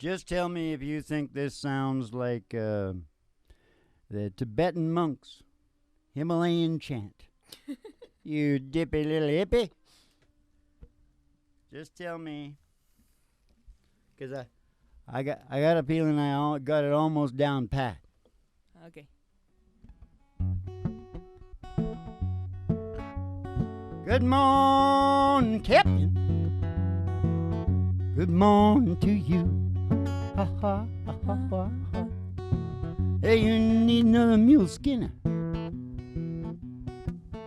Just tell me if you think this sounds like the Tibetan monks' Himalayan chant. You dippy little hippie. Just tell me, 'cause I got a feeling I got it almost down pat. Okay. Good morning, Captain. Good morning to you. Ha ha ha ha ha ha. Hey, you need another mule skinner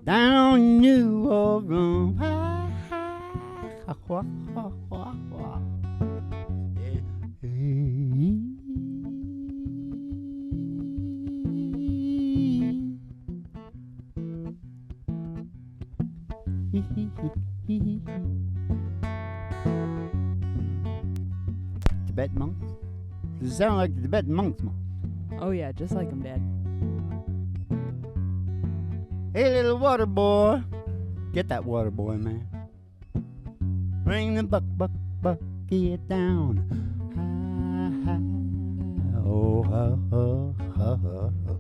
down on New Orleans. Ha ha ha ha ha ha ha. Hey, hey. Tibetan monks? Does it sound like the Tibetan monks, Mom? Oh yeah, just like him, Dad. Hey, little water boy. Get that water boy, man. Bring the bucket down. Ha, ha. Oh, ha, ha, ha, ha, ha.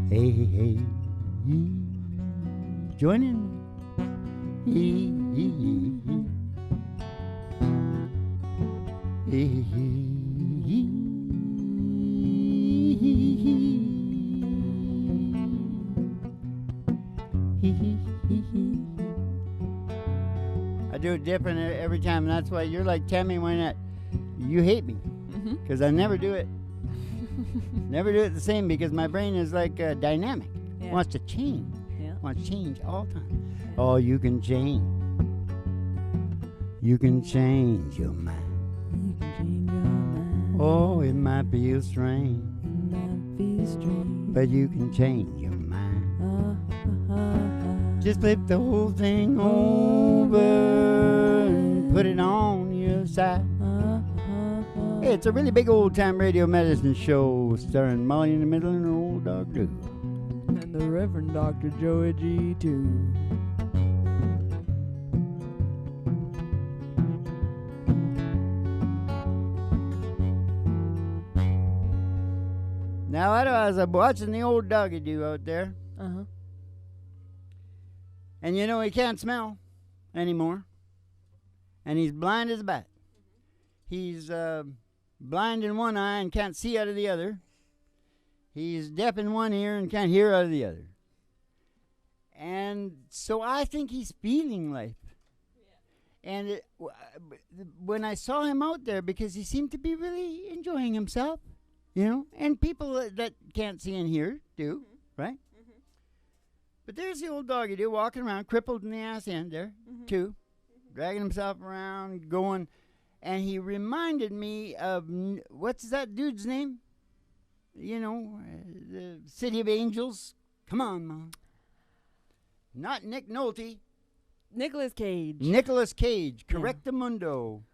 Hey, hey, hey. Join in. Hey, hey, hey. Hey, hey, hey. I do it different every time, and that's why you're like Tammy Wynette. You hate me because I never do it. Never do it the same because my brain is like dynamic. Yeah. Wants to change. Yeah. Wants to change all the time. Oh, you can change. You can change your mind. You can change your mind. Oh, it might feel strange, It might be strange. but you can change your mind. Just flip the whole thing over and put it on your side. Hey, it's a really big old-time radio medicine show starring Molly in the Middle and old Dog Lou. And the Reverend Dr. Joey G, too. Now, I was watching the old doggy do out there, Uh-huh. and you know he can't smell anymore, and he's blind as a bat. He's blind in one eye and can't see out of the other. He's deaf in one ear and can't hear out of the other. And so I think he's feeling life. And when I saw him out there, because he seemed to be really enjoying himself, you know, and people that can't see and hear do, right? But there's the old doggy do walking around, crippled in the ass end there, too, dragging himself around, going. And he reminded me of, what's that dude's name? You know, the City of Angels. Come on, Mom. Not Nick Nolte. Nicolas Cage. Nicolas Cage. Yeah. Correctamundo.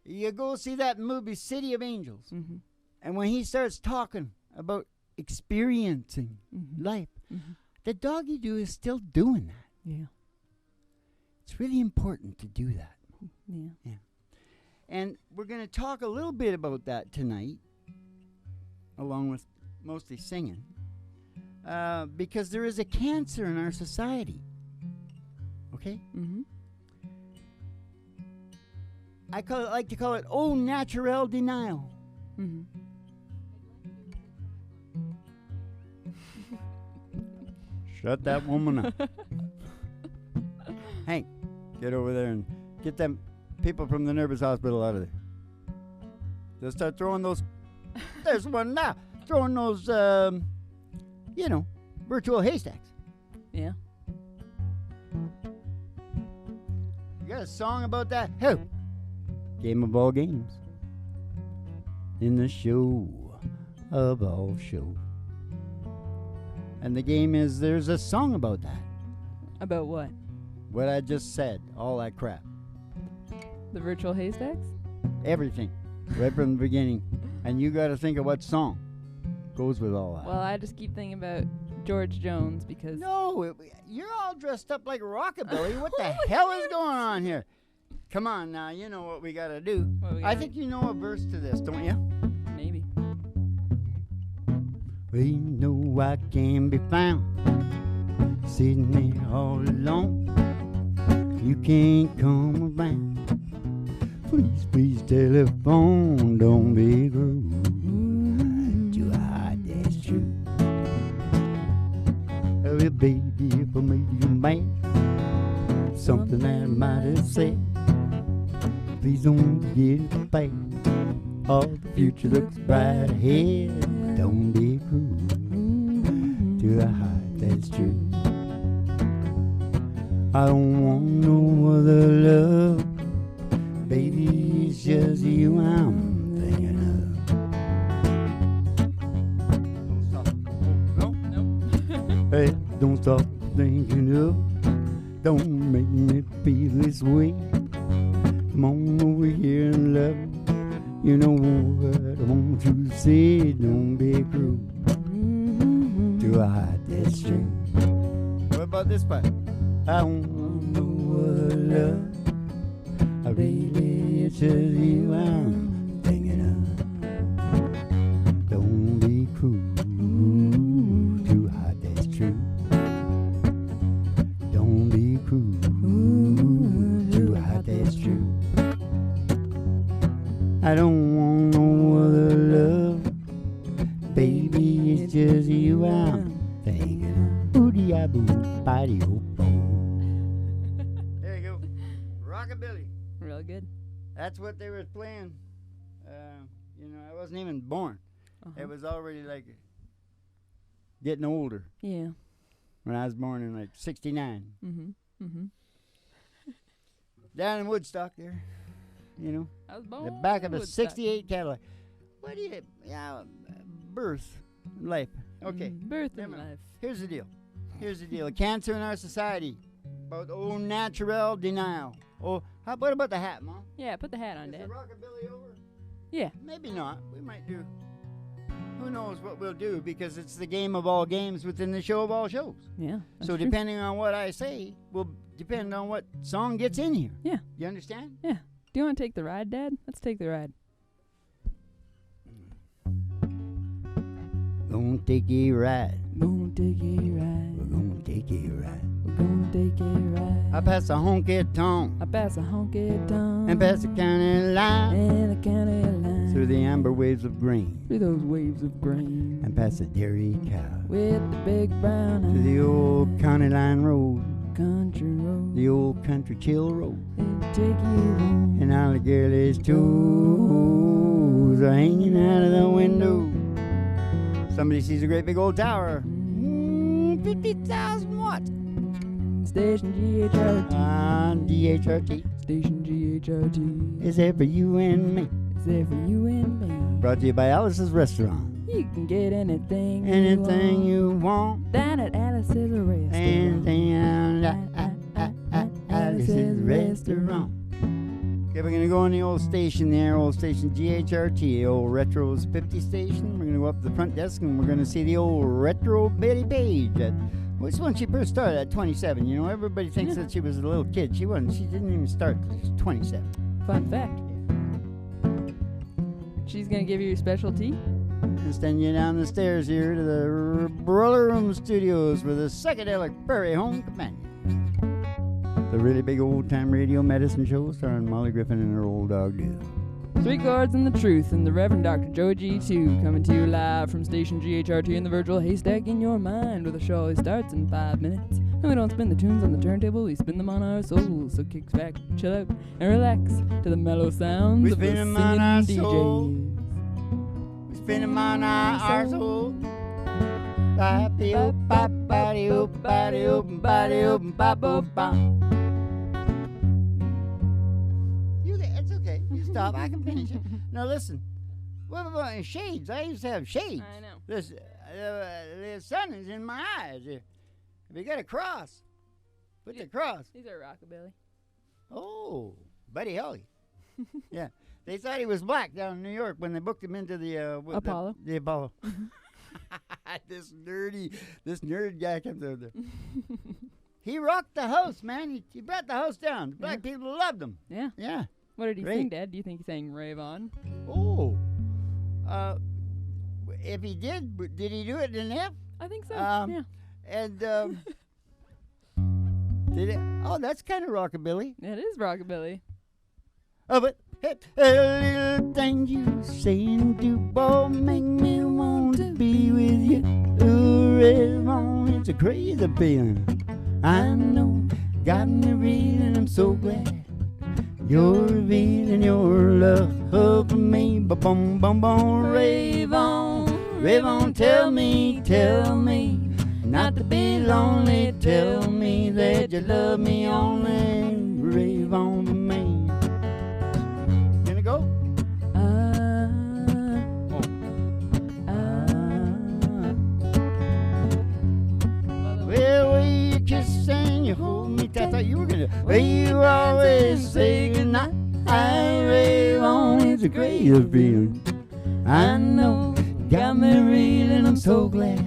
You go see that movie, City of Angels. Mm-hmm. And when he starts talking about experiencing life, the doggy do is still doing that. Yeah. It's really important to do that. Yeah. And we're going to talk a little bit about that tonight, along with mostly singing, because there is a cancer in our society. Okay? Mm-hmm. I like to call it au naturel denial. Mm-hmm. Shut that woman up. Hank, get over there and get them people from the nervous hospital out of there. They'll start throwing those. There's one now. Throwing those, virtual haystacks. Yeah. You got a song about that? Who? Game of all games. In the show of all shows. And the game is, there's a song about that. About what? What I just said. All that crap. The virtual haystacks? Everything. Right from the beginning. And you got to think of what song goes with all that. Well, I just keep thinking about George Jones because... No, you're all dressed up like rockabilly. What the hell is going on here? Come on now, you know what we gotta do. What we I gotta think you know a verse to this, don't you? Maybe. We know I can be found sitting there all alone. You can't come around. Please, please telephone. Don't be rude. To hide that's true. Well, baby, if I made you mad, something that I might have said, please don't get it back. All the future looks bright ahead. Don't be cruel to a heart that's true. I don't want no other love. Baby, it's just you I'm thinking of. No? Hey, don't stop thinking of. Don't make me feel this way. Come on over here and love. You know what I want you to say. Don't be cruel to a heart that's true. What about this part? I don't want no other love. I really, it's just you I'm thinking of. Don't be cruel to a heart that's true. Don't be cruel to a heart that's true. I don't want no other love. Baby, it's just you I'm thinking of. Booty-a-boo-body-o-bo. There you go. Rockabilly. Real good. That's what they were playing. I wasn't even born. Uh-huh. It was already like getting older Yeah. when I was born in like 69. Mm-hmm. Mm-hmm. Down in Woodstock there, I was born the back of a Woodstock. 68 Cadillac. What do you, birth, life. Okay, Birth and Never mind. life. Here's the deal. A cancer in our society. About natural denial. Oh, what about the hat, Mom? Yeah, put the hat on, Is the Dad. rockabilly over? Yeah. Maybe not. We might do. Who knows what we'll do, because it's the game of all games within the show of all shows. Yeah. So that's true. depending on what I say will depend on what song gets in here. Yeah. You understand? Yeah. Do you want to take the ride, Dad? Let's take the ride. Gonna take a ride. Gonna take a ride. We're gonna take a ride. We're gonna take a ride. I pass a honky tonk I pass a honky tonk and pass the county line and the county line through the amber waves of grain through those waves of grain and past the dairy cow with the big brown to the old county line road, country road. the old country chill road. It'll take you home. And all the girlies' toes are hanging out of the window. Somebody sees a great big old tower. 50,000 watts. Station GHRT. On DHRT. Station GHRT. It's there for you and me. It's there for you and me. Brought to you by Alice's Restaurant. You can get anything Anything you you want. down at Alice's Restaurant. Anything at Alice's Restaurant. Okay, we're going to go on the old station there, old station GHRT, old Retro's 50 station. We're going to go up to the front desk and we're going to see the old Retro Betty Page. Which when she first started at 27, everybody thinks that she was a little kid. She wasn't. She didn't even start till she was 27. Fun fact. She's going to give you your special tea. And send you down the stairs here to the Brother Room Studios with a psychedelic prairie home companion. The really big old-time radio medicine show starring Molly Griffin and her old dog, Dale. Three Chords and the Truth and the Reverend Dr. Joey G2 coming to you live from station GHRT in the virtual haystack in your mind, where the show always starts in 5 minutes. And we don't spin the tunes on the turntable, we spin them on our souls. So kick back, chill out, and relax to the mellow sounds We of the spin 'em singing on our DJs. soul. We spin 'em on our soul. Body oop, body oop, body oop, body oop, bop oop, bop. It's okay. You stop. I can finish it. Now listen. What about shades? I used to have shades. I know. This, the sun is in my eyes. If you got a cross, put the cross. These are rockabilly. Oh, Buddy Holly. Yeah. They thought he was black down in New York when they booked him into the Apollo. The Apollo. this nerd guy comes out there. He rocked the house, man. He brought the house down. Black people loved him. Yeah. Yeah. What did he Great. sing, Dad? Do you think he sang Rave On? Oh. If he did he do it in F? I think so. Um, yeah. And did it? Oh, that's kind of rockabilly. It is rockabilly. Oh, but a little thing you say and do, boy, make me want to be with you. Ooh, Rave On, it's a crazy feeling. I know, got me reeling. I'm so glad you're revealing your love for me. Ba bum bum bum, Rave On, tell me, not to be lonely. Tell me that you love me only. Rave on for me. Gonna go? Well, when you kiss and you hold me tight, I thought you were gonna. Well, you always say goodnight. I rave on, it's a great feeling. I know, got me reeling. I'm so glad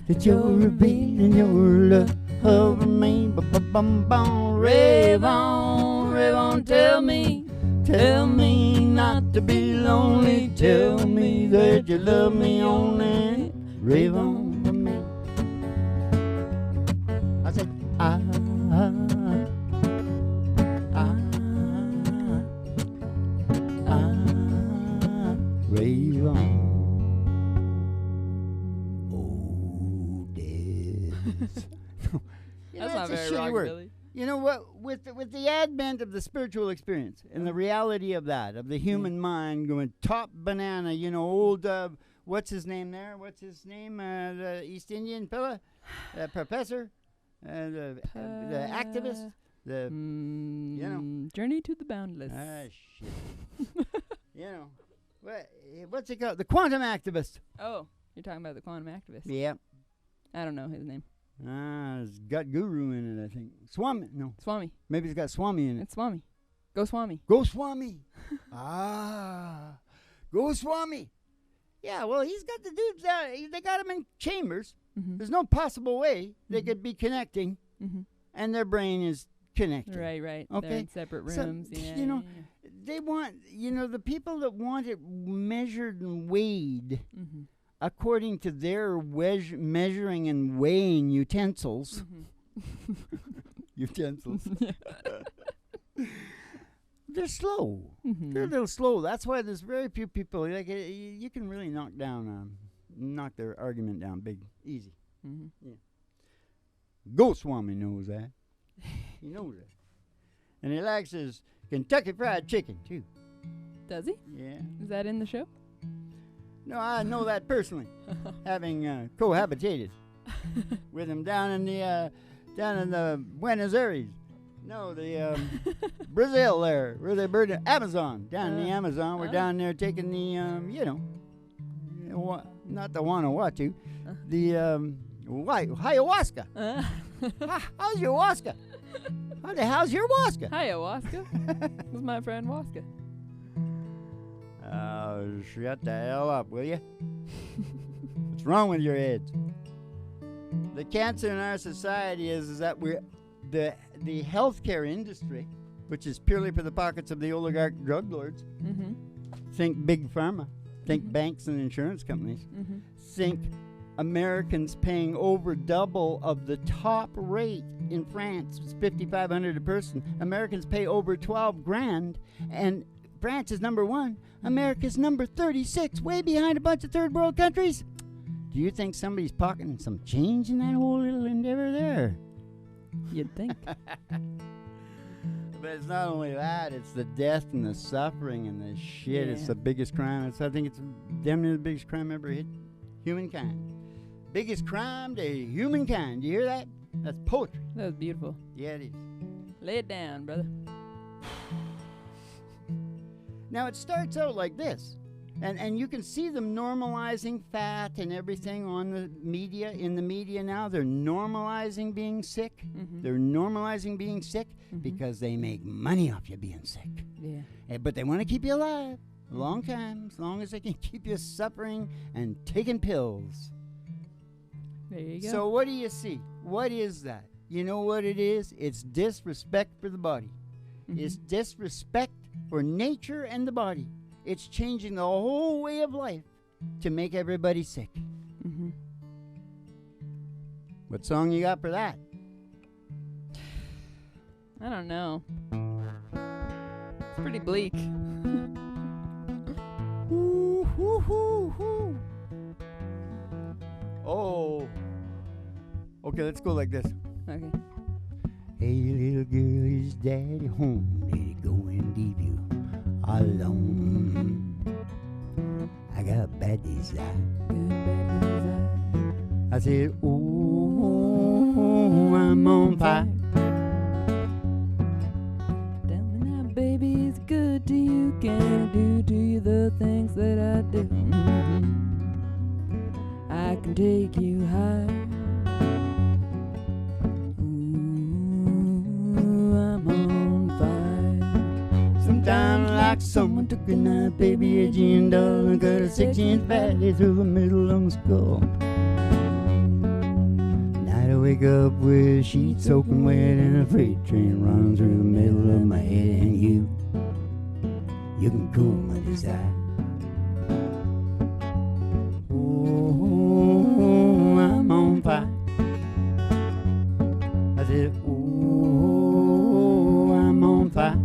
that you're revealing your love for me. Ba-ba-bum-bum, rave on, tell me not to be lonely. Tell me that you love me only. Rave on for me. I said, rave on. Oh, death. That's not very shitty word. rockabilly. You know what? With the advent of the spiritual experience and the reality of that, of the human mind going top banana, you know, old, what's his name there? What's his name? The East Indian fella? Professor? The activist? The, you know. Journey to the Boundless. Shit. You know. What's it called? The quantum activist. Oh, you're talking about the quantum activist. Yeah. I don't know his name. It's got Guru in it, I think. Swami. No. Swami. Maybe it's got Swami in it. It's Swami. Go Swami. Go Swami. Go Swami. Yeah, well, he's got the dudes there. They got him in chambers. Mm-hmm. There's no possible way they could be connecting, and their brain is connected. Right. Okay. They're in separate So, rooms. Yeah, you know, yeah. they want, the people that want it measured and weighed according to their measuring and weighing utensils. Utensils. They're slow. They're a little slow. That's why there's very few people. Like you can really knock their argument down big, easy. Yeah. Goswami knows that. He knows that, and he likes his Kentucky Fried Chicken too. Does he? Yeah. Is that in the show? No, I know that personally, having cohabitated with him down in the Buenos Aires. No, the Brazil there, where they burned the Amazon. Down in the Amazon, we're down there taking the, not the Vanuatu, the ayahuasca. How's your Waska? How the hell's your Waska? Ayahuasca. This is my friend Waska. Oh, shut the hell up, will you? What's wrong with your heads? The cancer in our society is that we're the healthcare industry, which is purely for the pockets of the oligarch drug lords. Think big pharma, think banks and insurance companies, think Americans paying over double of the top rate in France. It's $5,500 a person. Americans pay over $12,000, and France is number 1. America's number 36, way behind a bunch of third world countries. Do you think somebody's pocketing some change in that whole little endeavor there? You'd think. But it's not only that, it's the death and the suffering and the shit. Yeah. It's the biggest crime. I think it's damn near the biggest crime ever hit humankind. Biggest crime to humankind. You hear that? That's poetry. That was beautiful. Yeah, it is. Lay it down, brother. Now, it starts out like this. And you can see them normalizing fat and everything on the media. In the media now, they're normalizing being sick. They're normalizing being sick because they make money off you being sick. Yeah. But they want to keep you alive a long time, as long as they can keep you suffering and taking pills. There you go. So what do you see? What is that? You know what it is? It's disrespect for the body. It's disrespect for nature and the body. It's changing the whole way of life to make everybody sick. Mm-hmm. What song you got for that? I don't know. It's pretty bleak. Ooh, hoo, hoo, hoo. Oh. Okay, let's go like this. Okay. Hey, little girl, is daddy home? Did he go and leave you alone? I got bad desire. I said, oh, I'm on fire. Tell me now, baby, is it good to you? Can I do to you the things that I do? I can take you high. Sometimes like someone took a knife, baby, a gin doll, and cut a 6-inch patty through the middle of my skull. Night I wake up with sheets soaking wet and a freight train running through the middle of my head, and you can cool my desire. Oh, I'm on fire. I said, oh, I'm on fire.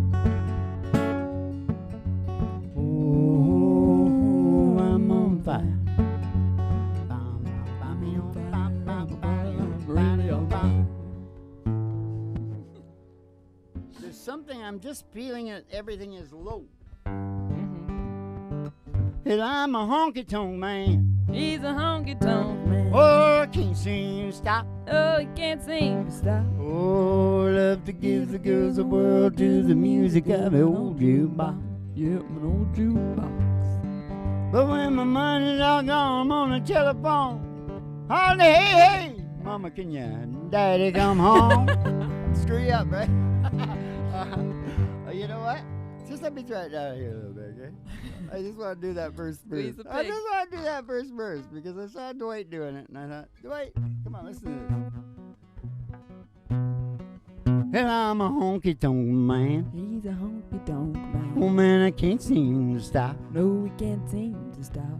There's something I'm just feeling that everything is low. That I'm a honky tonk man. He's a honky tonk man. Oh, I can't seem to stop. Oh, he can't seem to stop. Oh, love to give the girls the world to the music of an old jukebox. Yep, an old jukebox. But when my money's all gone, I'm on the telephone. Holly, hey, mama, can you, daddy, come home? Screw you up, right? You know what? Just let me try it down here a little bit, okay? I just want to do that first verse. I just want to do that first verse because I saw Dwight doing it, and I thought, Dwight, come on, listen to this. Well, I'm a honky tonk man. He's a honky tonk man. Oh man, I can't seem to stop. No, we can't seem to stop.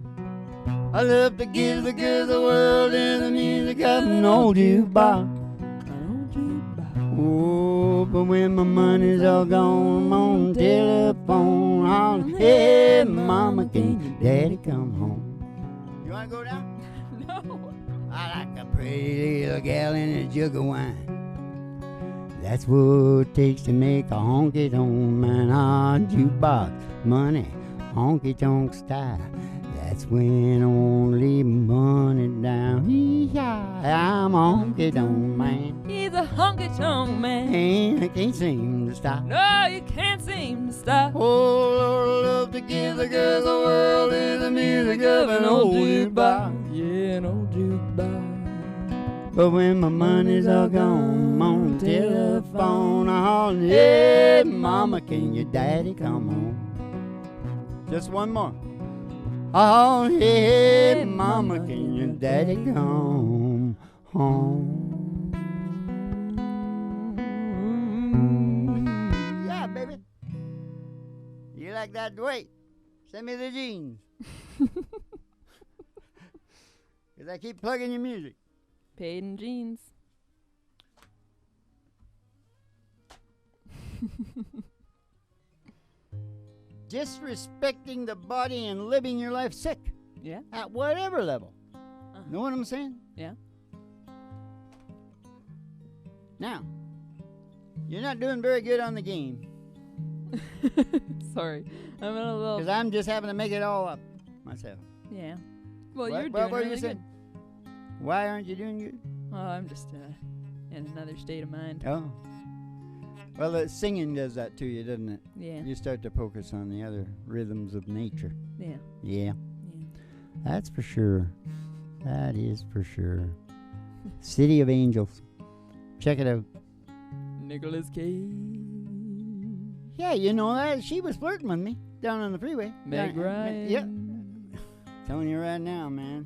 I love to give the girls the world and the music of an old jukebox. An old jukebox. Oh, but when my money's all gone, I'm on the telephone. Hollering, hey, mama, can your daddy come home? You want to go down? No. I like a pretty little gal in a jug of wine. That's what it takes to make a honky tonk man on jukebox. Money, honky tonk style. That's when I won't leave money down. I'm a honky tonk man. He's a honky tonk man. And I can't seem to stop. No, you can't seem to stop. Oh, Lord, I love to give the girls the world and the music of an old jukebox. Yeah, an old jukebox. But when my money's all gone, I'm on the telephone. I holler, hey, mama, can your daddy come home? Just one more. Oh, hey, mama, can your daddy come home? Yeah, baby. You like that, Dwight? Send me the jeans. Because I keep plugging your music. Paid in jeans. Disrespecting the body and living your life sick. Yeah. At whatever level. Know what I'm saying? Yeah. Now, you're not doing very good on the game. Sorry. I'm in a little... Because I'm just having to make it all up myself. Yeah. Well, What- you're what doing were you really saying? good. Why aren't you doing good? Oh, I'm just in another state of mind. Oh. Well, singing does that to you, doesn't it? Yeah. You start to focus on the other rhythms of nature. Yeah. Yeah. Yeah. That's for sure. That is for sure. City of Angels. Check it out. Nicolas Cage. Yeah, you know that. She was flirting with me down on the freeway. Meg Ryan. Yep. Telling you right now, man.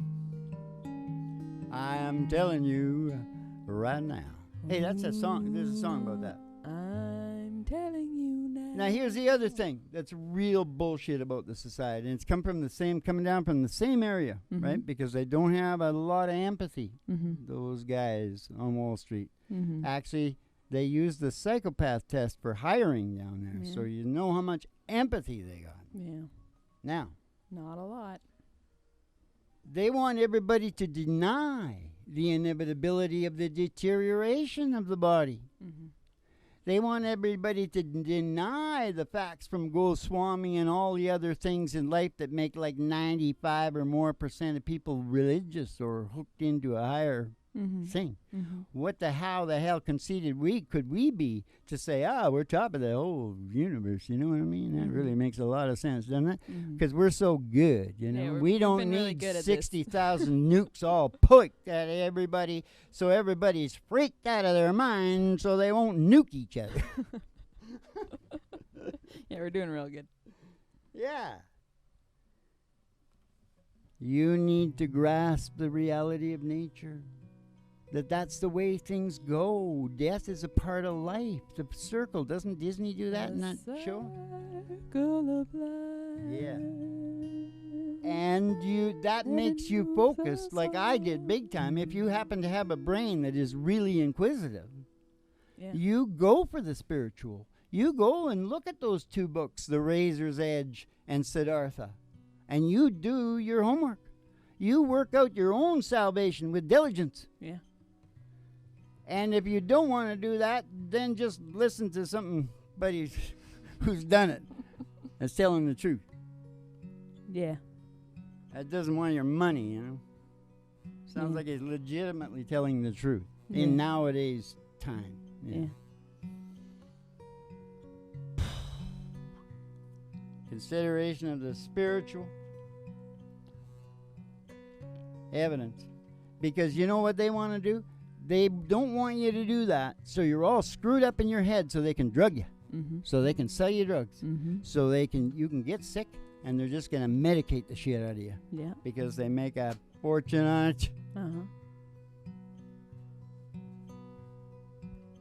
I am telling you right now. Hey, that's a song. There's a song about that. I'm telling you now. Now, here's the other thing that's real bullshit about the society, and it's coming down from the same area, right? Because they don't have a lot of empathy, those guys on Wall Street. Actually, they use the psychopath test for hiring down there, so you know how much empathy they got. Yeah. Now, Not a lot. they want everybody to deny the inevitability of the deterioration of the body. They want everybody to deny the facts from Goswami and all the other things in life that make like 95 or more % of people religious or hooked into a higher thing. What the hell conceited could we be to say, we're top of the whole universe? You know what I mean? That really makes a lot of sense, doesn't it? Because we're so good, you know. Yeah, we we've don't been really need good at 60,000 nukes all poked at everybody, so everybody's freaked out of their mind so they won't nuke each other. Yeah, we're doing real good. Yeah. You need to grasp the reality of nature. That's the way things go. Death is a part of life. The circle. Doesn't Disney do that in that show? Circle of life. Yeah. And that makes you focused like I did big time. If you happen to have a brain that is really inquisitive, you go for the spiritual. You go and look at those two books, The Razor's Edge and Siddhartha, and you do your homework. You work out your own salvation with diligence. Yeah. And if you don't want to do that, then just listen to somebody who's done it that's telling the truth. Yeah. That doesn't want your money, you know. Sounds like he's legitimately telling the truth in nowadays time. Yeah. Consideration of the spiritual evidence. Because you know what they want to do? They don't want you to do that, so you're all screwed up in your head so they can drug you. So they can sell you drugs. So you can get sick, and they're just going to medicate the shit out of you. Yeah. Because they make a fortune on it.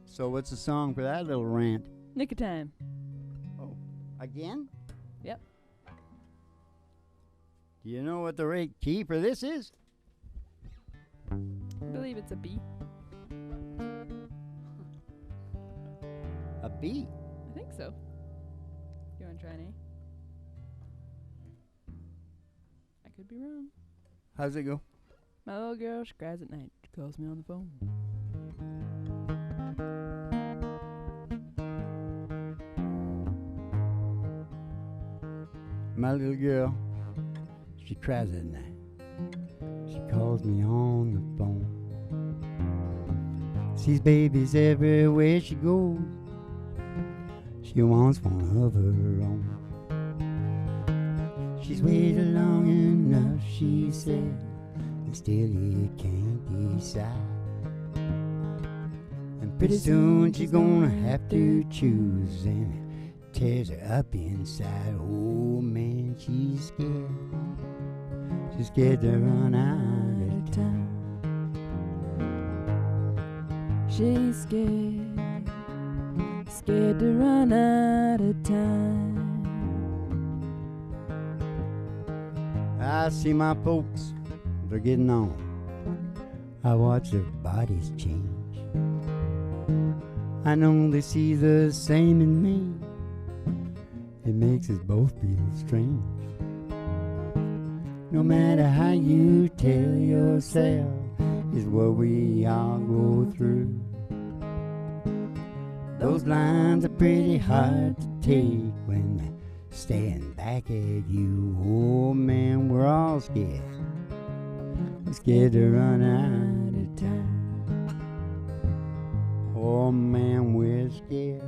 So what's the song for that little rant? Nick of Time. Oh, again? Yep. Do you know what the right key for this is? I believe it's a B. A B? I think so. You want to try an A? I could be wrong. How's it go? My little girl, she cries at night. She calls me on the phone. My little girl, she cries at night. She calls me on the phone. Sees babies everywhere she goes. She wants one of her own. She's waited long enough, she said, and still you can't decide. And pretty soon she's gonna have to choose, and it tears her up inside. Oh man, she's scared. She's scared to run out of time. She's scared to run out of time. I see my folks, they're getting on. I watch their bodies change. I know they see the same in me. It makes us both feel strange. No matter how you tell yourself, is what we all go through. Those lines are pretty hard to take when they're staring back at you. Oh man, we're all scared. We're scared to run out of time. Oh man, we're scared.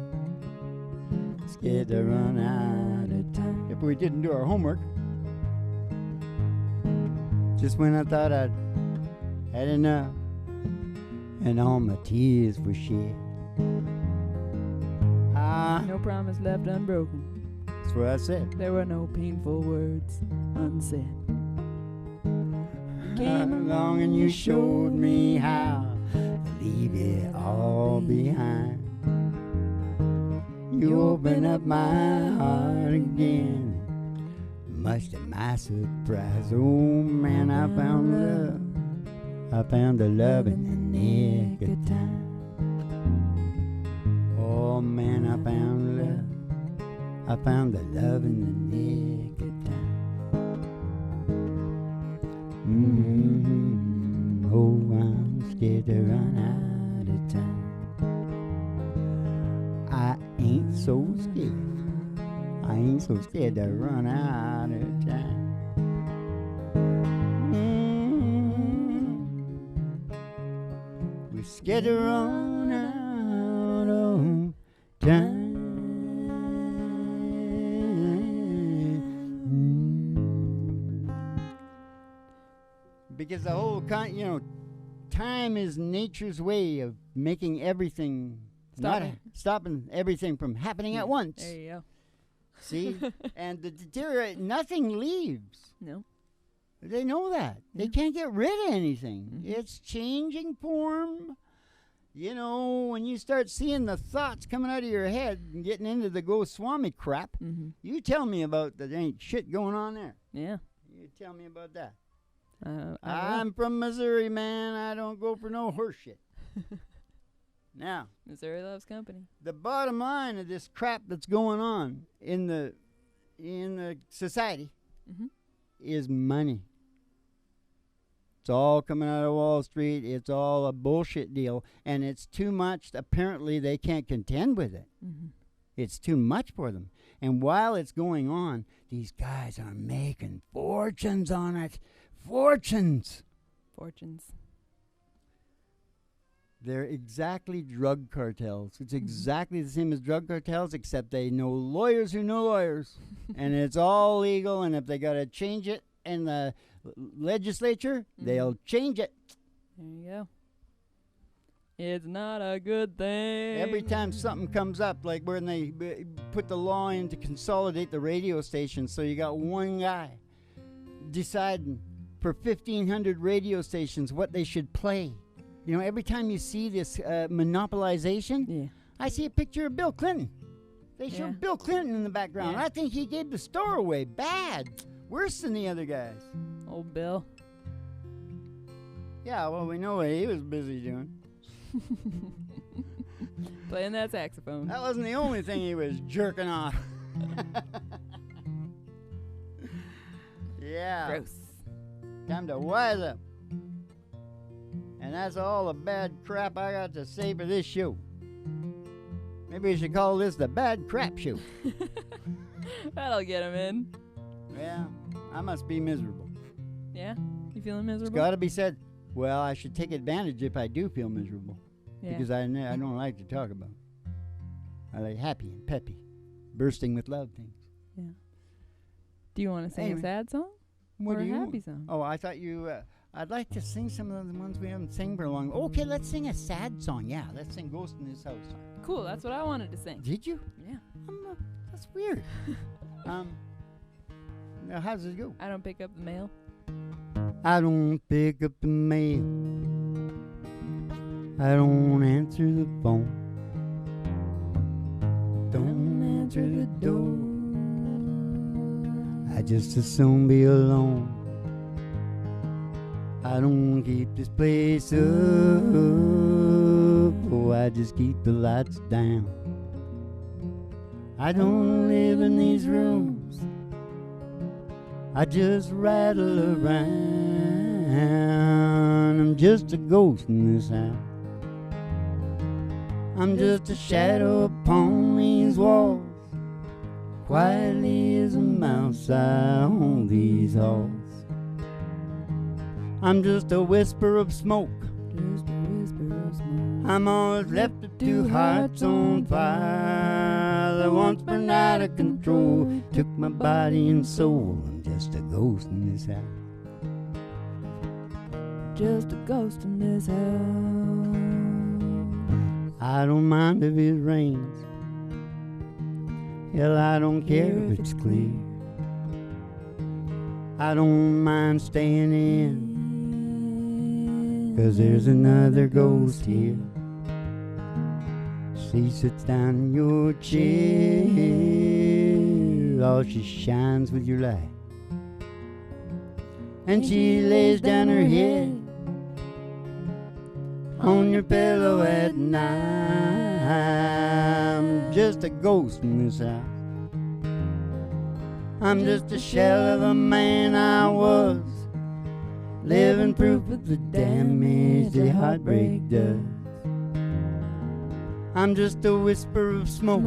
Scared to run out of time. If we didn't do our homework, just when I thought I'd had enough and all my tears were shed. No promise left unbroken. That's what I said. There were no painful words unsaid. You came along and you showed me how to leave leave it all behind. You open up my heart again. Much to my surprise, oh man, I found love. I found the love in the nick of time. Oh man, I found love. I found the love in the nick of time. Oh, I'm scared to run out of time. I ain't so scared. I ain't so scared to run out of time. We're scared to run out of time. Because the whole time is nature's way of making everything stopping everything from happening at once. There you go. See? And the deteriorate, nothing leaves. No. They know that. They can't get rid of anything. It's changing form. You know, when you start seeing the thoughts coming out of your head and getting into the Goswami crap, you tell me about that ain't shit going on there. Yeah. You tell me about that. I'm from Missouri, man. I don't go for no horse shit. Now, Missouri loves company. the bottom line of this crap that's going on in the society is money. It's all coming out of Wall Street. It's all a bullshit deal, and it's too much. Apparently, they can't contend with it. It's too much for them. And while it's going on, these guys are making fortunes on it. Fortunes. They're exactly drug cartels. It's exactly the same as drug cartels, except they know lawyers who know lawyers. And it's all legal, and if they got to change it in the legislature, they'll change it. There you go. It's not a good thing. Every time something comes up, like when they put the law in to consolidate the radio stations, so you got one guy deciding for 1,500 radio stations what they should play. You know, every time you see this monopolization, I see a picture of Bill Clinton. They show Bill Clinton in the background. I think he gave the store away bad. Worse than the other guys. Old Bill. Yeah, well, we know what he was busy doing. Playing that saxophone. That wasn't the only thing he was jerking off. Yeah. Gross. Time to wise up. And that's all the bad crap I got to say for this show. Maybe we should call this the Bad Crap Show. That'll get him in. Yeah, I must be miserable. Yeah? You feeling miserable? It's got to be said. Well, I should take advantage if I do feel miserable. Yeah. Because I don't like to talk about it. I like happy and peppy, bursting with love things. Yeah. Do you want to sing a sad song? What or do a you? happy song? Oh, I thought you... I'd like to sing some of the ones we haven't sang for a long... Okay, let's sing a sad song. Yeah, let's sing Ghost in This House. Cool, that's what I wanted to sing. Did you? Yeah. That's weird. Now, how does it go? I don't pick up the mail. I don't pick up the mail. I don't answer the phone. Don't answer the door. I just as soon be alone. I don't keep this place up. Oh, I just keep the lights down. I don't live in these rooms. I just rattle around. I'm just a ghost in this house. I'm just a shadow upon these walls. Quietly as a mouse I haunt these halls. I'm just a whisper of smoke. I'm always left with two hearts on fire that once burned out of control. Took my body and soul. I'm just a ghost in this house. Just a ghost in this house. I don't mind if it rains. Hell, I don't care if it's clear. I don't mind staying in, 'cause there's another ghost here. She sits down in your chair, oh, she shines with your light. And she lays down her head on your pillow at night. I'm just a ghost in this house. I'm just a shell of a man I was, living proof of the damage that heartbreak does. I'm just a whisper of smoke.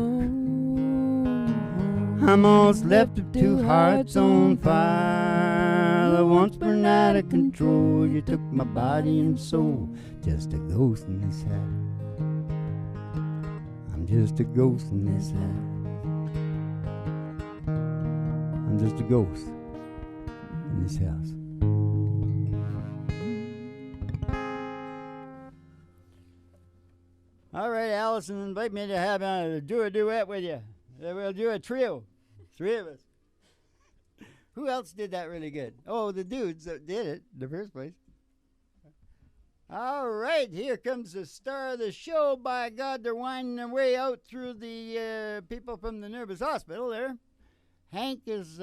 I'm almost left with two hearts on fire. The once burned out of control. You took my body and soul. Just a ghost in this house. I'm just a ghost in this house. I'm just a ghost in this house. All right, Allison, invite me to have do a duet with you. We'll do a trio, 3 of us. Who else did that really good? Oh, the dudes that did it in the first place. All right, here comes the star of the show. By God, they're winding their way out through the people from the Nervous Hospital there. Hank is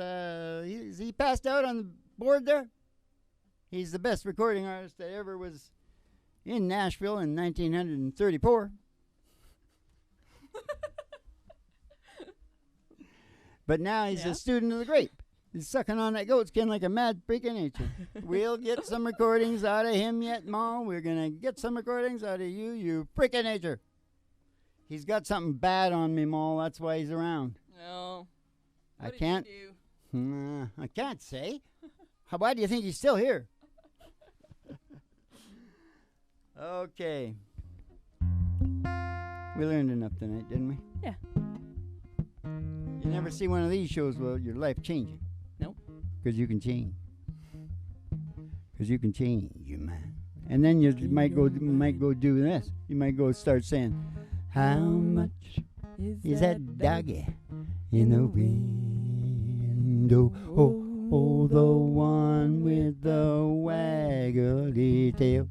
he passed out on the board there? He's the best recording artist that ever was in Nashville in 1934. But now he's a student of the grape. He's sucking on that goat skin like a mad freak of nature. We'll get some recordings out of him yet, Ma. We're going to get some recordings out of you, you freak of nature. He's got something bad on me, Ma. That's why he's around. No. I can't. I can't say. Why do you think he's still here? Okay. We learned enough tonight, didn't we? Yeah. You never see one of these shows without your life changing. Nope. Because you can change. Because you can change your mind. And then you might go do this. You might go start saying, how much is that doggy in the window? Oh, the one with the waggly tail.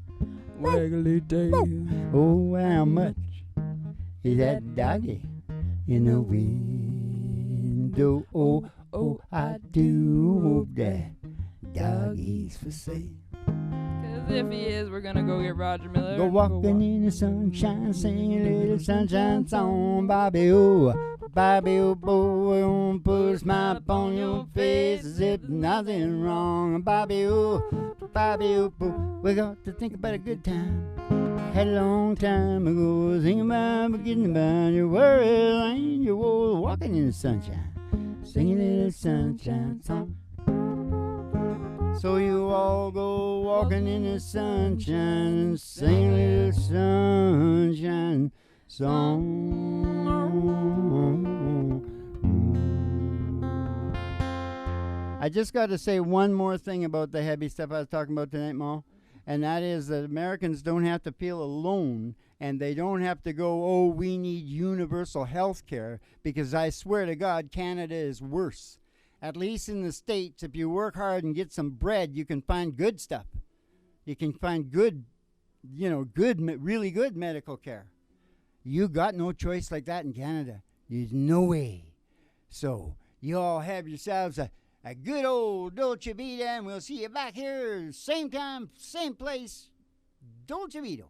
Waggly tail. Oh, how much is that doggy in the window? Oh, I do hope that doggy's for sale. 'Cause if he is, we're gonna go get Roger Miller. Go walking in the sunshine, sing a little sunshine song, Bobby oh, boy, put a smile upon your face as if nothing wrong, Bobby oh, boy, we got to think about a good time. Had a long time ago, thinking about forgetting about your worries and your woes, walking in the sunshine, sing a little sunshine song. So you all go walking in the sunshine and sing a little sunshine song. I just got to say one more thing about the heavy stuff I was talking about tonight, Ma, and that is that Americans don't have to feel alone, and they don't have to go, oh, we need universal health care, because I swear to God, Canada is worse. At least in the States, if you work hard and get some bread, you can find good stuff. You can find good, really good medical care. You got no choice like that in Canada. There's no way. So you all have yourselves a good old Dolce Vita, and we'll see you back here, same time, same place, Dolce Vita.